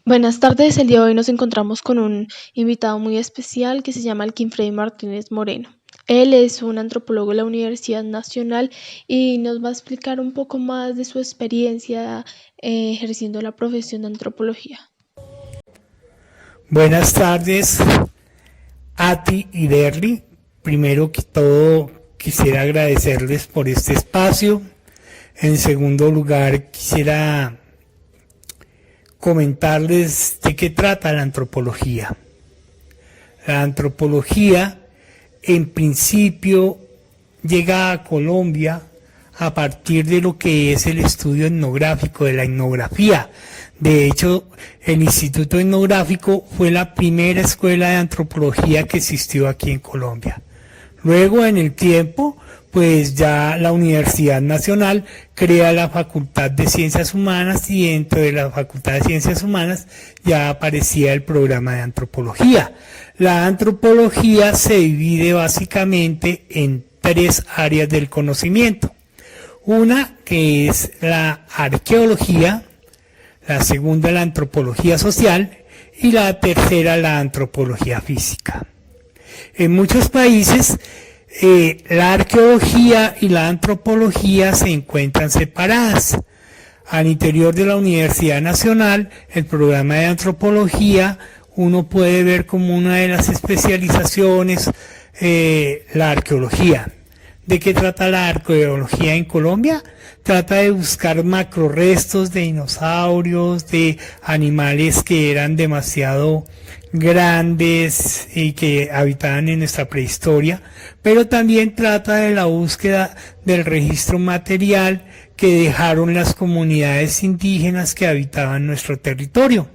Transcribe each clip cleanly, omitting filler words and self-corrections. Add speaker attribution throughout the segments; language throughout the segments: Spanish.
Speaker 1: Buenas tardes, el día de hoy nos encontramos con un invitado muy especial que se llama Elkinfrey Martínez Moreno. Él es un antropólogo de la Universidad Nacional y nos va a explicar un poco más de su experiencia ejerciendo la profesión de antropología.
Speaker 2: Buenas tardes, Ati y Derly. Primero que todo, quisiera agradecerles por este espacio. En segundo lugar, quisiera comentarles de qué trata la antropología. La antropología, en principio, llega a Colombia a partir de lo que es el estudio etnográfico, de la etnografía. De hecho, el Instituto Etnográfico fue la primera escuela de antropología que existió aquí en Colombia. Luego, en el tiempo, pues ya la Universidad Nacional crea la Facultad de Ciencias Humanas y dentro de la Facultad de Ciencias Humanas ya aparecía el programa de antropología. La antropología se divide básicamente en tres áreas del conocimiento. Una que es la arqueología, la segunda la antropología social y la tercera la antropología física. En muchos países la arqueología y la antropología se encuentran separadas. Al interior de la Universidad Nacional, el programa de antropología, uno puede ver como una de las especializaciones la arqueología. ¿De qué trata la arqueología en Colombia? Trata de buscar macrorestos de dinosaurios, de animales que eran demasiado grandes y que habitaban en nuestra prehistoria, pero también trata de la búsqueda del registro material que dejaron las comunidades indígenas que habitaban nuestro territorio.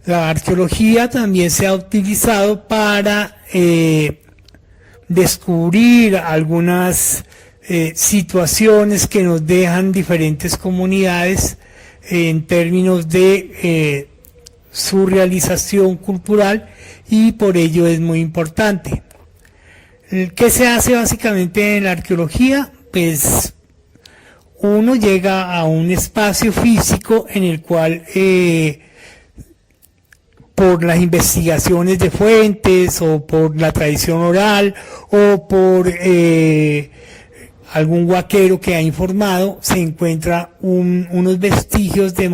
Speaker 2: La arqueología también se ha utilizado para descubrir algunas situaciones que nos dejan diferentes comunidades en términos de su realización cultural y por ello es muy importante. ¿Qué se hace básicamente en la arqueología? Pues uno llega a un espacio físico en el cual por las investigaciones de fuentes o por la tradición oral o por algún huaquero que ha informado, se encuentra unos vestigios de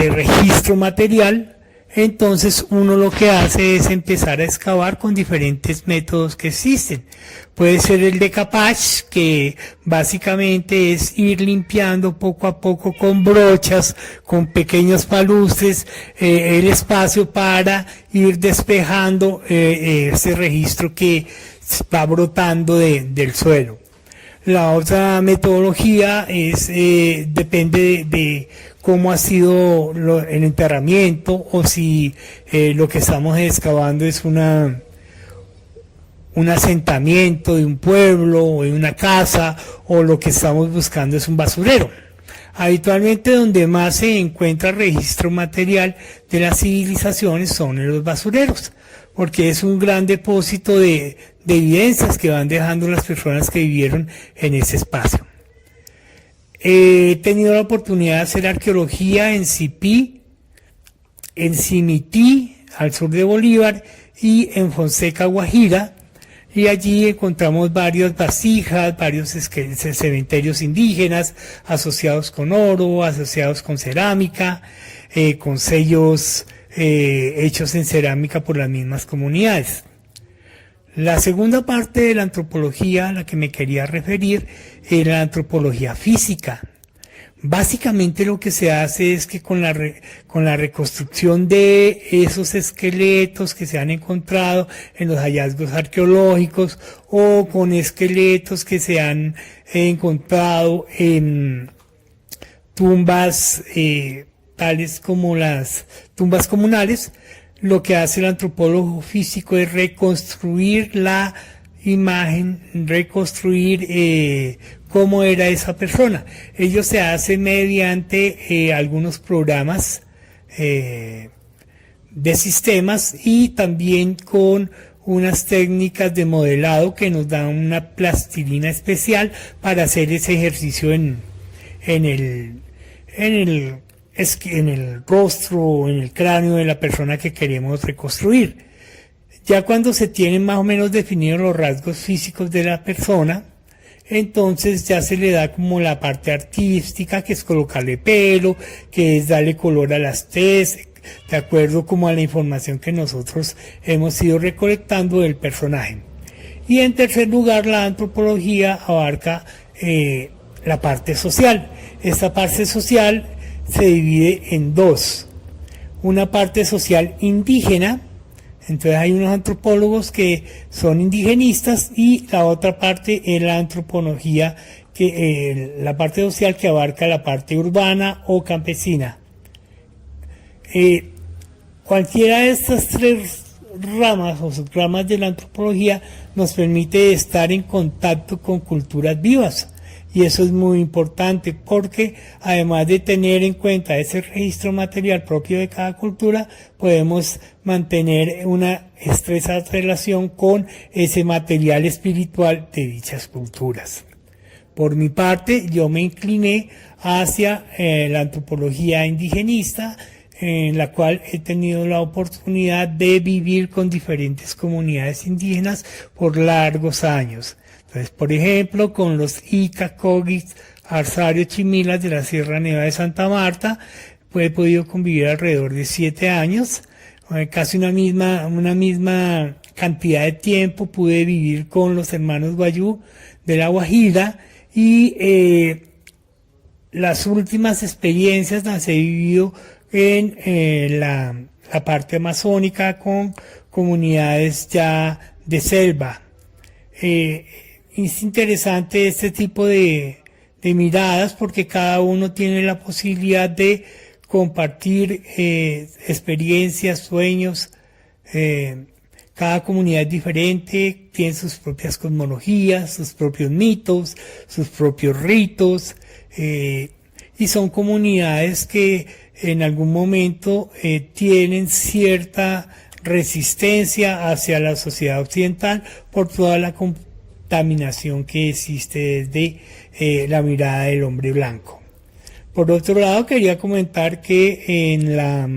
Speaker 2: registro material. Entonces uno lo que hace es empezar a excavar con diferentes métodos que existen. Puede ser el decapage, que básicamente es ir limpiando poco a poco con brochas, con pequeños palustres, el espacio para ir despejando ese registro que va brotando del suelo. La otra metodología es depende de cómo ha sido el enterramiento o si lo que estamos excavando es un asentamiento de un pueblo o de una casa o lo que estamos buscando es un basurero. Habitualmente donde más se encuentra registro material de las civilizaciones son en los basureros, porque es un gran depósito de evidencias que van dejando las personas que vivieron en ese espacio. He tenido la oportunidad de hacer arqueología en Cipí, en Cimití, al sur de Bolívar, y en Fonseca, Guajira, y allí encontramos varias vasijas, varios cementerios indígenas asociados con oro, asociados con cerámica, con sellos hechos en cerámica por las mismas comunidades. La segunda parte de la antropología a la que me quería referir era la antropología física. Básicamente lo que se hace es que con la reconstrucción de esos esqueletos que se han encontrado en los hallazgos arqueológicos o con esqueletos que se han encontrado en tumbas tales como las tumbas comunales, lo que hace el antropólogo físico es reconstruir la imagen, reconstruir cómo era esa persona. Ello se hace mediante algunos programas de sistemas y también con unas técnicas de modelado que nos dan una plastilina especial para hacer ese ejercicio en en el rostro o en el cráneo de la persona que queremos reconstruir. Ya cuando se tienen más o menos definidos los rasgos físicos de la persona, entonces ya se le da como la parte artística, que es colocarle pelo, que es darle color a las tez, de acuerdo como a la información que nosotros hemos ido recolectando del personaje. Y en tercer lugar, la antropología abarca la parte social. Esta parte social se divide en dos. Una parte social indígena, entonces hay unos antropólogos que son indigenistas, y la otra parte es la antropología, la parte social que abarca la parte urbana o campesina. Cualquiera de estas tres ramas o subramas de la antropología nos permite estar en contacto con culturas vivas. Y eso es muy importante, porque además de tener en cuenta ese registro material propio de cada cultura, podemos mantener una estrecha relación con ese material espiritual de dichas culturas. Por mi parte, yo me incliné hacia la antropología indigenista, en la cual he tenido la oportunidad de vivir con diferentes comunidades indígenas por largos años. Entonces, por ejemplo, con los Ica, Cogis, Arsario, Chimilas de la Sierra Nevada de Santa Marta, pues he podido convivir alrededor de 7 años, casi una misma cantidad de tiempo pude vivir con los hermanos Guayú de La Guajira, y las últimas experiencias las he vivido en la parte amazónica con comunidades ya de selva. Es interesante este tipo de miradas, porque cada uno tiene la posibilidad de compartir experiencias, sueños. Cada comunidad es diferente, tiene sus propias cosmologías, sus propios mitos, sus propios ritos, y son comunidades que en algún momento tienen cierta resistencia hacia la sociedad occidental por toda la contaminación que existe desde la mirada del hombre blanco. Por otro lado, quería comentar que en la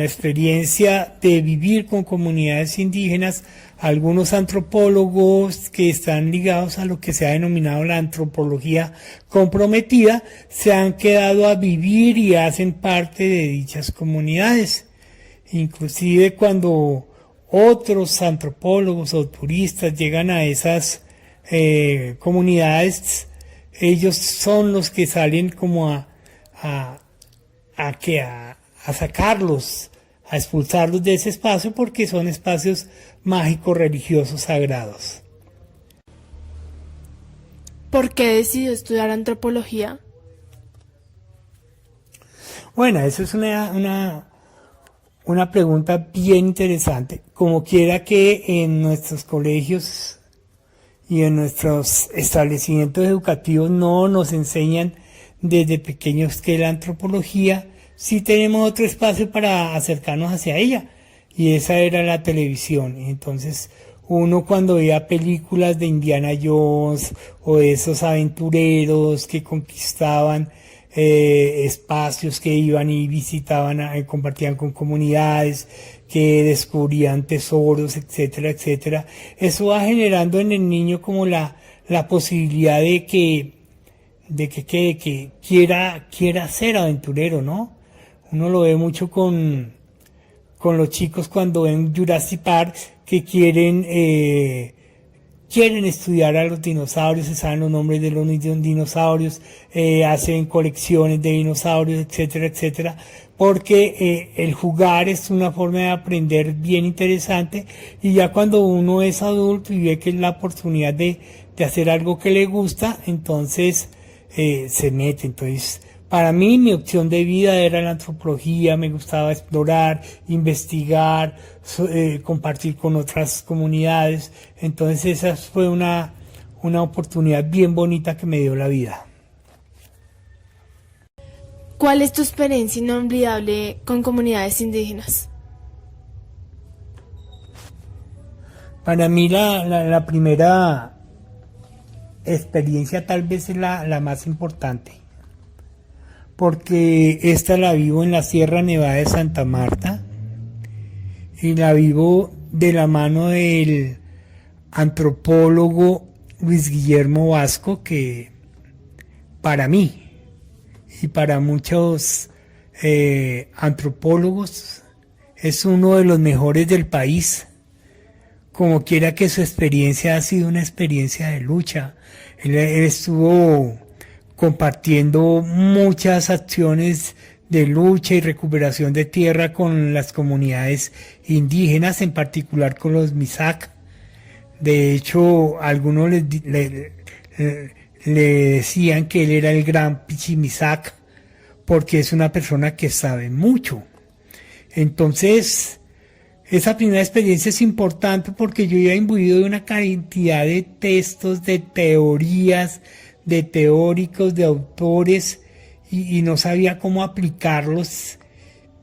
Speaker 2: experiencia de vivir con comunidades indígenas, algunos antropólogos que están ligados a lo que se ha denominado la antropología comprometida se han quedado a vivir y hacen parte de dichas comunidades. Inclusive cuando otros antropólogos o turistas llegan a esas comunidades, ellos son los que salen como a sacarlos, a expulsarlos de ese espacio, porque son espacios mágicos, religiosos, sagrados.
Speaker 1: ¿Por qué decidió estudiar antropología?
Speaker 2: Bueno, eso es una pregunta bien interesante. Como quiera que en nuestros colegios y en nuestros establecimientos educativos no nos enseñan desde pequeños que la antropología, sí tenemos otro espacio para acercarnos hacia ella, y esa era la televisión. Entonces uno, cuando veía películas de Indiana Jones o de esos aventureros que conquistaban espacios, que iban y visitaban, compartían con comunidades, que descubrían tesoros, etcétera, etcétera, eso va generando en el niño como la posibilidad de que quiera ser aventurero, ¿no? Uno lo ve mucho con los chicos cuando ven Jurassic Park, que quieren estudiar a los dinosaurios, se saben los nombres de los dinosaurios, hacen colecciones de dinosaurios, etcétera, etcétera, porque el jugar es una forma de aprender bien interesante, y ya cuando uno es adulto y ve que es la oportunidad de hacer algo que le gusta, entonces se mete. Entonces, para mí, mi opción de vida era la antropología, me gustaba explorar, investigar, compartir con otras comunidades. Entonces esa fue una oportunidad bien bonita que me dio la vida.
Speaker 1: ¿Cuál es tu experiencia inolvidable con comunidades indígenas?
Speaker 2: Para mí la primera experiencia tal vez es la más importante. porque esta la vivo en la Sierra Nevada de Santa Marta y la vivo de la mano del antropólogo Luis Guillermo Vasco, que para mí y para muchos antropólogos es uno de los mejores del país. Como quiera que su experiencia ha sido una experiencia de lucha. Él estuvo compartiendo muchas acciones de lucha y recuperación de tierra con las comunidades indígenas, en particular con los Misak. De hecho, algunos le decían que él era el gran Pichimisak, porque es una persona que sabe mucho. Entonces, esa primera experiencia es importante porque yo iba imbuido de una cantidad de textos, de teorías, de teóricos, de autores, y no sabía cómo aplicarlos,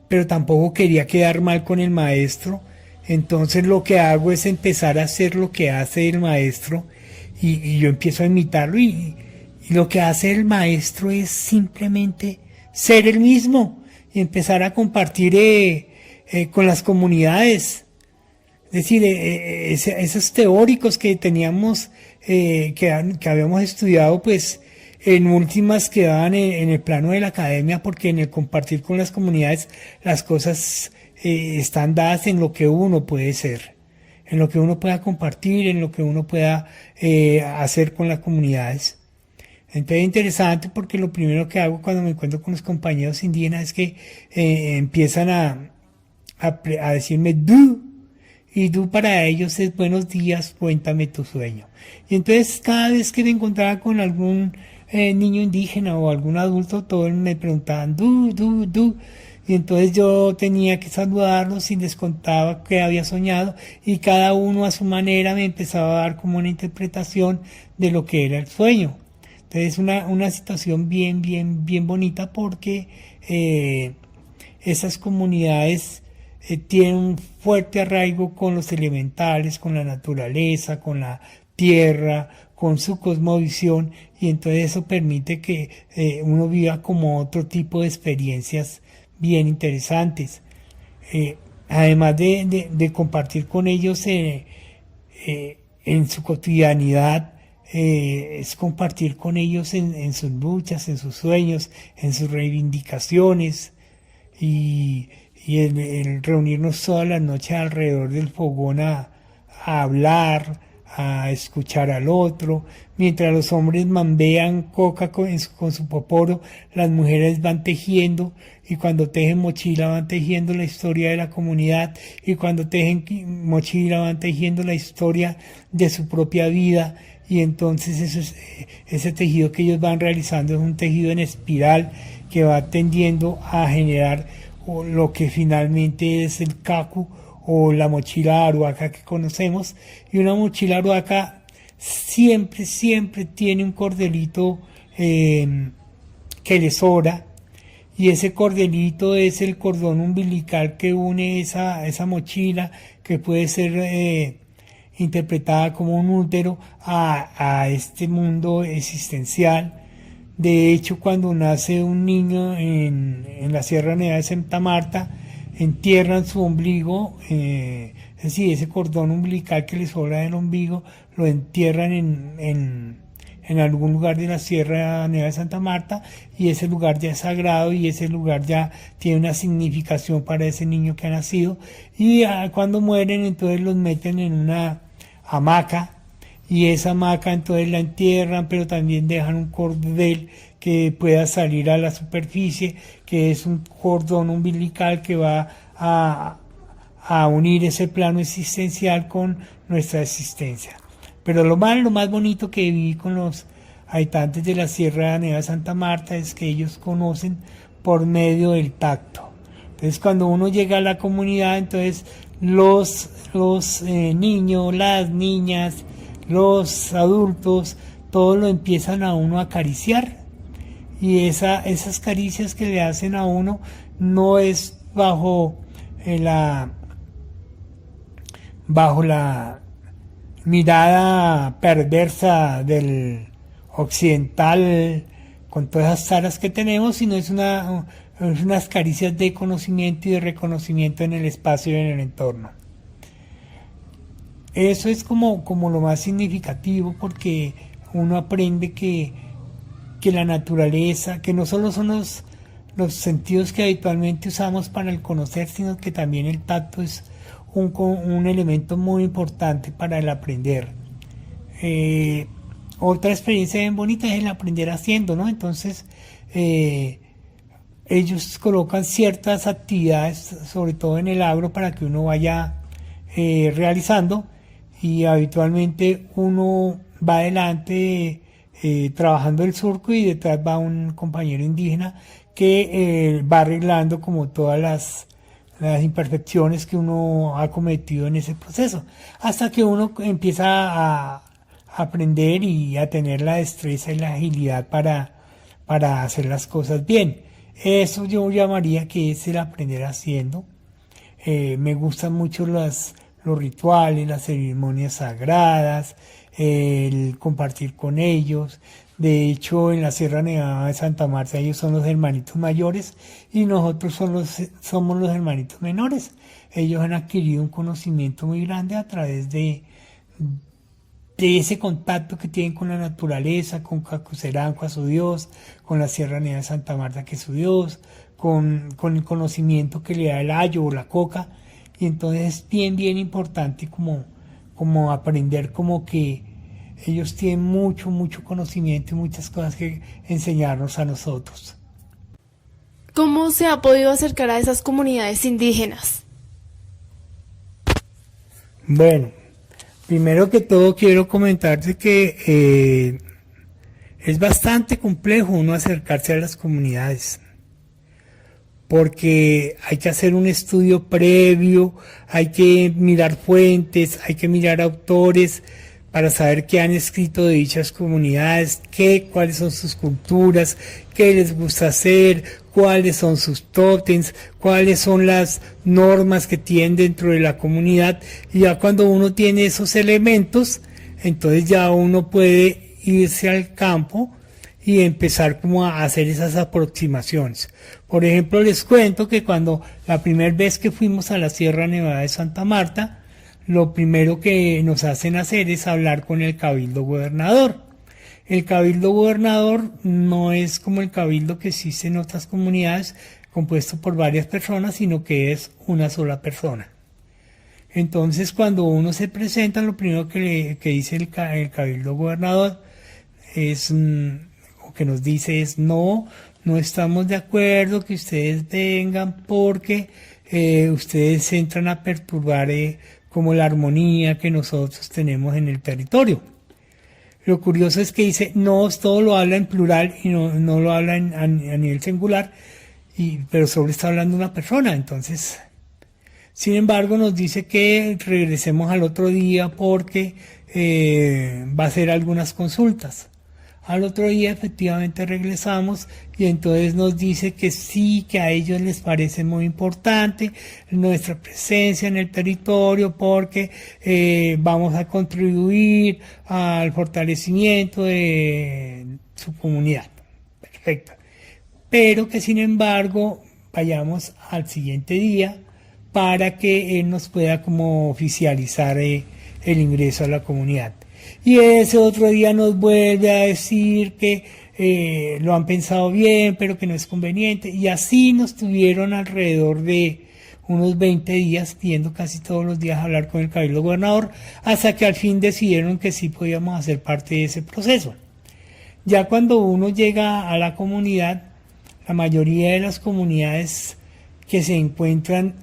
Speaker 2: pero tampoco quería quedar mal con el maestro. Entonces lo que hago es empezar a hacer lo que hace el maestro, y yo empiezo a imitarlo, y lo que hace el maestro es simplemente ser el mismo y empezar a compartir con las comunidades. Es decir, esos teóricos que teníamos, que habíamos estudiado, pues en últimas quedaban en el plano de la academia, porque en el compartir con las comunidades las cosas están dadas en lo que uno puede ser, en lo que uno pueda compartir, en lo que uno pueda hacer con las comunidades. Entonces es interesante porque lo primero que hago cuando me encuentro con los compañeros indígenas es que empiezan a decirme du, y du para ellos es buenos días, cuéntame tu sueño. Y entonces cada vez que me encontraba con algún niño indígena o algún adulto, todos me preguntaban du, du, du, y entonces yo tenía que saludarlos y les contaba qué había soñado, y cada uno a su manera me empezaba a dar como una interpretación de lo que era el sueño. Entonces una situación bien, bien, bien bonita, porque esas comunidades tienen un fuerte arraigo con los elementales, con la naturaleza, con la tierra, con su cosmovisión, y entonces eso permite que uno viva como otro tipo de experiencias bien interesantes. Además de compartir con ellos en su cotidianidad, es compartir con ellos en sus luchas, en sus sueños, en sus reivindicaciones, y el reunirnos todas las noches alrededor del fogón a hablar, a escuchar al otro. Mientras los hombres mambean coca con su poporo, las mujeres van tejiendo, y cuando tejen mochila van tejiendo la historia de la comunidad, y cuando tejen mochila van tejiendo la historia de su propia vida. Y entonces ese tejido que ellos van realizando es un tejido en espiral que va tendiendo a generar lo que finalmente es el kaku, o la mochila aruaca que conocemos. Y una mochila aruaca siempre, siempre tiene un cordelito que le sobra, y ese cordelito es el cordón umbilical que une esa mochila, que puede ser interpretada como un útero a este mundo existencial. De hecho, cuando nace un niño en la Sierra Nevada de Santa Marta, entierran su ombligo, es decir, ese cordón umbilical que le sobra del ombligo, lo entierran en algún lugar de la Sierra Nevada de Santa Marta, y ese lugar ya es sagrado, y ese lugar ya tiene una significación para ese niño que ha nacido. Y cuando mueren, entonces los meten en una hamaca, y esa hamaca entonces la entierran, pero también dejan un cordel que pueda salir a la superficie, que es un cordón umbilical que va a unir ese plano existencial con nuestra existencia. Pero lo más bonito que viví con los habitantes de la Sierra Nevada de Santa Marta es que ellos conocen por medio del tacto. Entonces cuando uno llega a la comunidad, entonces los niños, las niñas, los adultos, todos lo empiezan a uno a acariciar, y esas caricias que le hacen a uno no es bajo la mirada perversa del occidental con todas esas taras que tenemos, sino es unas caricias de conocimiento y de reconocimiento en el espacio y en el entorno. Eso es como lo más significativo, porque uno aprende que la naturaleza, que no solo son los sentidos que habitualmente usamos para el conocer, sino que también el tacto es un elemento muy importante para el aprender. Otra experiencia bien bonita es el aprender haciendo, ¿no? Entonces, ellos colocan ciertas actividades, sobre todo en el agro, para que uno vaya realizando, y habitualmente uno va adelante trabajando el surco, y detrás va un compañero indígena que va arreglando como todas las imperfecciones que uno ha cometido en ese proceso, hasta que uno empieza a aprender y a tener la destreza y la agilidad para hacer las cosas bien. Eso yo llamaría que es el aprender haciendo. Me gustan mucho los rituales, las ceremonias sagradas, el compartir con ellos. De hecho, en la Sierra Nevada de Santa Marta ellos son los hermanitos mayores y nosotros somos los hermanitos menores. Ellos han adquirido un conocimiento muy grande a través de ese contacto que tienen con la naturaleza, con Cacuceranco, a su Dios, con la Sierra Nevada de Santa Marta, que es su Dios, con el conocimiento que le da el ayo o la coca. Y entonces es bien importante como aprender, como que ellos tienen mucho conocimiento y muchas cosas que enseñarnos a nosotros.
Speaker 1: ¿Cómo se ha podido acercar a esas comunidades indígenas?
Speaker 2: Bueno, primero que todo quiero comentarte que es bastante complejo uno acercarse a las comunidades, porque hay que hacer un estudio previo, hay que mirar fuentes, hay que mirar autores para saber qué han escrito de dichas comunidades, cuáles son sus culturas, qué les gusta hacer, cuáles son sus tótems, cuáles son las normas que tienen dentro de la comunidad. Y ya cuando uno tiene esos elementos, entonces ya uno puede irse al campo y empezar como a hacer esas aproximaciones. Por ejemplo, les cuento que cuando la primera vez que fuimos a la Sierra Nevada de Santa Marta, lo primero que nos hacen hacer es hablar con el cabildo gobernador. El cabildo gobernador no es como el cabildo que existe en otras comunidades, compuesto por varias personas, sino que es una sola persona. Entonces, cuando uno se presenta, lo primero que dice el cabildo gobernador es, o que nos dice es: no estamos de acuerdo que ustedes vengan, porque ustedes entran a perturbar como la armonía que nosotros tenemos en el territorio. Lo curioso es que dice no, todo lo habla en plural y no lo habla a nivel singular, pero solo está hablando una persona. Entonces, sin embargo, nos dice que regresemos al otro día porque va a hacer algunas consultas. Al otro día efectivamente regresamos y entonces nos dice que sí, que a ellos les parece muy importante nuestra presencia en el territorio, porque vamos a contribuir al fortalecimiento de su comunidad. Perfecto. Pero que sin embargo vayamos al siguiente día para que él nos pueda como oficializar el ingreso a la comunidad. Y ese otro día nos vuelve a decir que lo han pensado bien, pero que no es conveniente. Y así nos tuvieron alrededor de unos 20 días, yendo casi todos los días a hablar con el cabildo gobernador, hasta que al fin decidieron que sí podíamos hacer parte de ese proceso. Ya cuando uno llega a la comunidad, la mayoría de las comunidades que se encuentran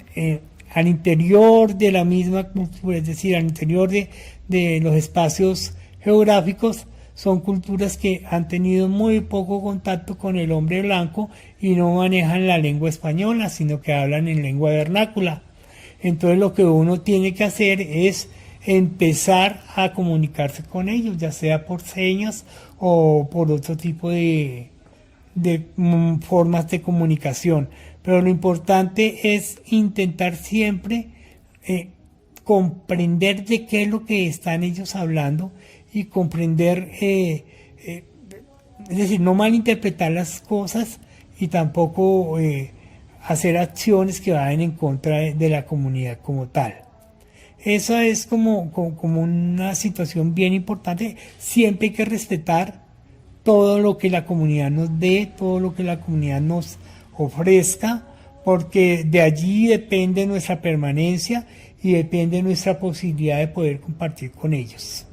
Speaker 2: al interior de la misma cultura, es decir, al interior de los espacios geográficos, son culturas que han tenido muy poco contacto con el hombre blanco y no manejan la lengua española, sino que hablan en lengua vernácula. Entonces lo que uno tiene que hacer es empezar a comunicarse con ellos, ya sea por señas o por otro tipo de formas de comunicación. Pero lo importante es intentar siempre comprender de qué es lo que están ellos hablando y comprender Es decir, no malinterpretar las cosas y tampoco hacer acciones que vayan en contra de la comunidad como tal. Esa es como una situación bien importante. Siempre hay que respetar todo lo que la comunidad nos dé, todo lo que la comunidad nos ofrezca, porque de allí depende nuestra permanencia y depende nuestra posibilidad de poder compartir con ellos.